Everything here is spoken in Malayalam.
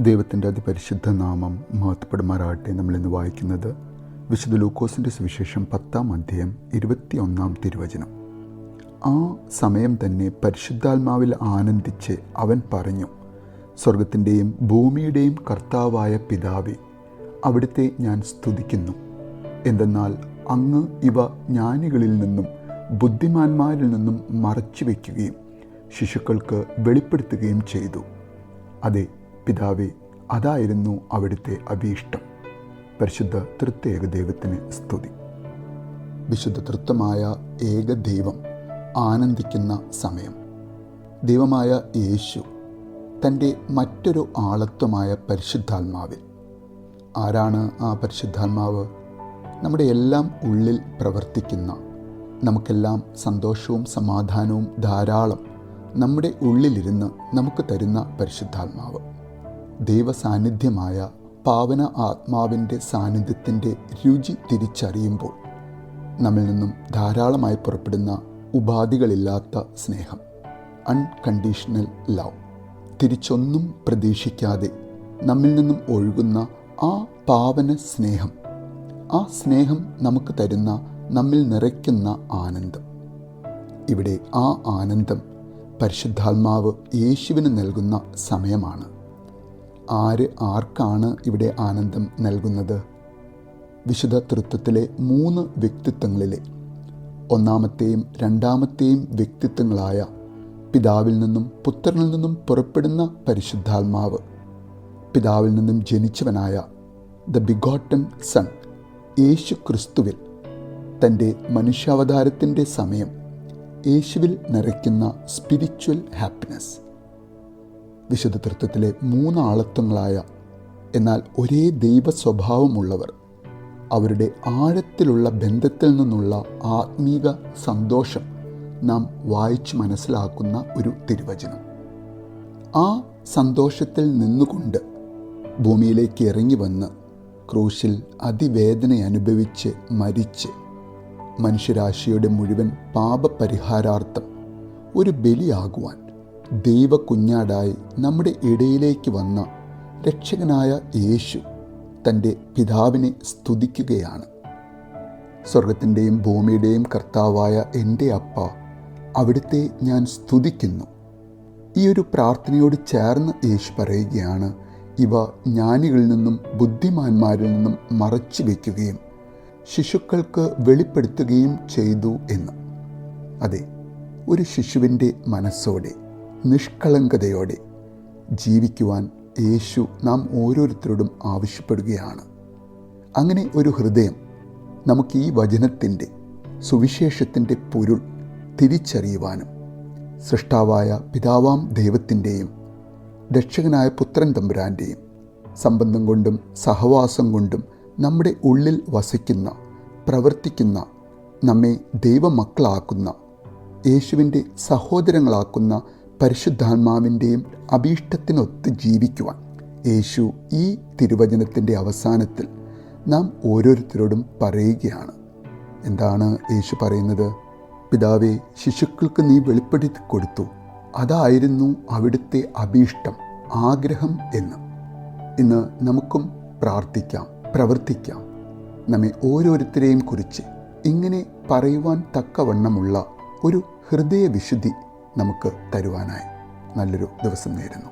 ദൈവത്തിൻ്റെ അതിപരിശുദ്ധ നാമം മഹത്വപ്പെടുമാറാകട്ടെ. നമ്മളിന്ന് വായിക്കുന്നത് വിശുദ്ധ ലൂക്കോസിൻ്റെ സുവിശേഷം 10-ാം അധ്യായം 21-ാം തിരുവചനം. ആ സമയം തന്നെ പരിശുദ്ധാത്മാവിൽ ആനന്ദിച്ച് അവൻ പറഞ്ഞു, സ്വർഗത്തിൻ്റെയും ഭൂമിയുടെയും കർത്താവായ പിതാവേ, അവിടുത്തെ ഞാൻ സ്തുതിക്കുന്നു. എന്തെന്നാൽ അങ്ങ് ഇവ ജ്ഞാനികളിൽ നിന്നും ബുദ്ധിമാന്മാരിൽ നിന്നും മറച്ചു വയ്ക്കുകയും ശിശുക്കൾക്ക് വെളിപ്പെടുത്തുകയും ചെയ്തു. അതെ പിതാവേ, അതായിരുന്നു അവിടുത്തെ അഭീഷ്ടം. പരിശുദ്ധ തൃത്യേക ദൈവത്തിന് സ്തുതി. വിശുദ്ധ തൃത്വമായ ഏക ദൈവം ആനന്ദിക്കുന്ന സമയം. ദൈവമായ യേശു തൻ്റെ മറ്റൊരു ആളത്വമായ പരിശുദ്ധാത്മാവിൽ. ആരാണ് ആ പരിശുദ്ധാത്മാവ്? നമ്മുടെ എല്ലാം ഉള്ളിൽ പ്രവർത്തിക്കുന്ന, നമുക്കെല്ലാം സന്തോഷവും സമാധാനവും ധാരാളം നമ്മുടെ ഉള്ളിലിരുന്ന് നമുക്ക് തരുന്ന പരിശുദ്ധാത്മാവ്. ദൈവസാന്നിധ്യമായ പാവന ആത്മാവിൻ്റെ സാന്നിധ്യത്തിൻ്റെ രുചി തിരിച്ചറിയുമ്പോൾ നമ്മിൽ നിന്നും ധാരാളമായി പുറപ്പെടുന്ന ഉപാധികളില്ലാത്ത സ്നേഹം, അൺകണ്ടീഷണൽ ലവ്, തിരിച്ചൊന്നും പ്രതീക്ഷിക്കാതെ നമ്മിൽ നിന്നും ഒഴുകുന്ന ആ പാവന സ്നേഹം, ആ സ്നേഹം നമുക്ക് തരുന്ന, നമ്മിൽ നിറയ്ക്കുന്ന ആനന്ദം. ഇവിടെ ആ ആനന്ദം പരിശുദ്ധാത്മാവ് യേശുവിന് നൽകുന്ന സമയമാണ്. ആർക്കാണ് ഇവിടെ ആനന്ദം നൽകുന്നത്? വിശുദ്ധ തൃത്വത്തിലെ 3 വ്യക്തിത്വങ്ങളിലെ ഒന്നാമത്തെയും രണ്ടാമത്തെയും വ്യക്തിത്വങ്ങളായ പിതാവിൽ നിന്നും പുത്രനിൽ നിന്നും പുറപ്പെടുന്ന പരിശുദ്ധാത്മാവ്, പിതാവിൽ നിന്നും ജനിച്ചവനായ ദ ബിഗോട്ടൻ സൺ യേശു ക്രിസ്തുവിൽ തൻ്റെ മനുഷ്യാവതാരത്തിൻ്റെ സമയം യേശുവിൽ നിറയ്ക്കുന്ന സ്പിരിച്വൽ ഹാപ്പിനെസ്. വിശുദ്ധ തൃത്വത്തിലെ 3 ആളത്വങ്ങളായ എന്നാൽ ഒരേ ദൈവ സ്വഭാവമുള്ളവർ അവരുടെ ആഴത്തിലുള്ള ബന്ധത്തിൽ നിന്നുള്ള ആത്മീക സന്തോഷം നാം വായിച്ചു മനസ്സിലാക്കുന്ന ഒരു തിരുവചനം. ആ സന്തോഷത്തിൽ നിന്നുകൊണ്ട് ഭൂമിയിലേക്ക് ഇറങ്ങി വന്ന് ക്രൂശിൽ അതിവേദന അനുഭവിച്ച് മരിച്ച് മനുഷ്യരാശിയുടെ മുഴുവൻ പാപപരിഹാരാർത്ഥം ഒരു ബലിയാകുവാൻ ദൈവ കുഞ്ഞാടായി നമ്മുടെ ഇടയിലേക്ക് വന്ന രക്ഷകനായ യേശു തൻ്റെ പിതാവിനെ സ്തുതിക്കുകയാണ്. സ്വർഗത്തിൻ്റെയും ഭൂമിയുടെയും കർത്താവായ എൻ്റെ അപ്പ, അവിടുത്തെ ഞാൻ സ്തുതിക്കുന്നു. ഈ ഒരു പ്രാർത്ഥനയോട് ചേർന്ന് യേശു പറയുകയാണ്, ഇവ ജ്ഞാനികളിൽ നിന്നും ബുദ്ധിമാന്മാരിൽ നിന്നും മറച്ചു വയ്ക്കുകയും ശിശുക്കൾക്ക് വെളിപ്പെടുത്തുകയും ചെയ്തു എന്ന്. അതെ, ഒരു ശിശുവിൻ്റെ മനസ്സോടെ നിഷ്കളങ്കതയോടെ ജീവിക്കുവാൻ യേശു നാം ഓരോരുത്തരോടും ആവശ്യപ്പെടുകയാണ്. അങ്ങനെ ഒരു ഹൃദയം നമുക്ക് ഈ വചനത്തിൻ്റെ സുവിശേഷത്തിൻ്റെ പൊരുൾ തിരിച്ചറിയുവാനും സൃഷ്ടാവായ പിതാവാം ദൈവത്തിൻ്റെയും രക്ഷകനായ പുത്രൻ തമ്പുരാൻ്റെയും സംബന്ധം കൊണ്ടും സഹവാസം കൊണ്ടും നമ്മുടെ ഉള്ളിൽ വസിക്കുന്ന, പ്രവർത്തിക്കുന്ന, നമ്മെ ദൈവമക്കളാക്കുന്ന, യേശുവിൻ്റെ സഹോദരങ്ങളാക്കുന്ന പരിശുദ്ധാത്മാവിൻ്റെയും അഭീഷ്ടത്തിനൊത്ത് ജീവിക്കുവാൻ യേശു ഈ തിരുവചനത്തിൻ്റെ അവസാനത്തിൽ നാം ഓരോരുത്തരോടും പറയുകയാണ്. എന്താണ് യേശു പറയുന്നത്? പിതാവേ, ശിശുക്കൾക്ക് നീ വെളിപ്പെടുത്തി കൊടുത്തു, അതായിരുന്നു അവിടുത്തെ അഭീഷ്ടം, ആഗ്രഹം എന്ന്. ഇന്ന് നമുക്കും പ്രാർത്ഥിക്കാം, പ്രവർത്തിക്കാം. നമ്മെ ഓരോരുത്തരെയും കുറിച്ച് ഇങ്ങനെ പറയുവാൻ തക്കവണ്ണമുള്ള ഒരു ഹൃദയവിശുദ്ധി നമുക്ക് തരുവാനായി നല്ലൊരു ദിവസം നേരുന്നു.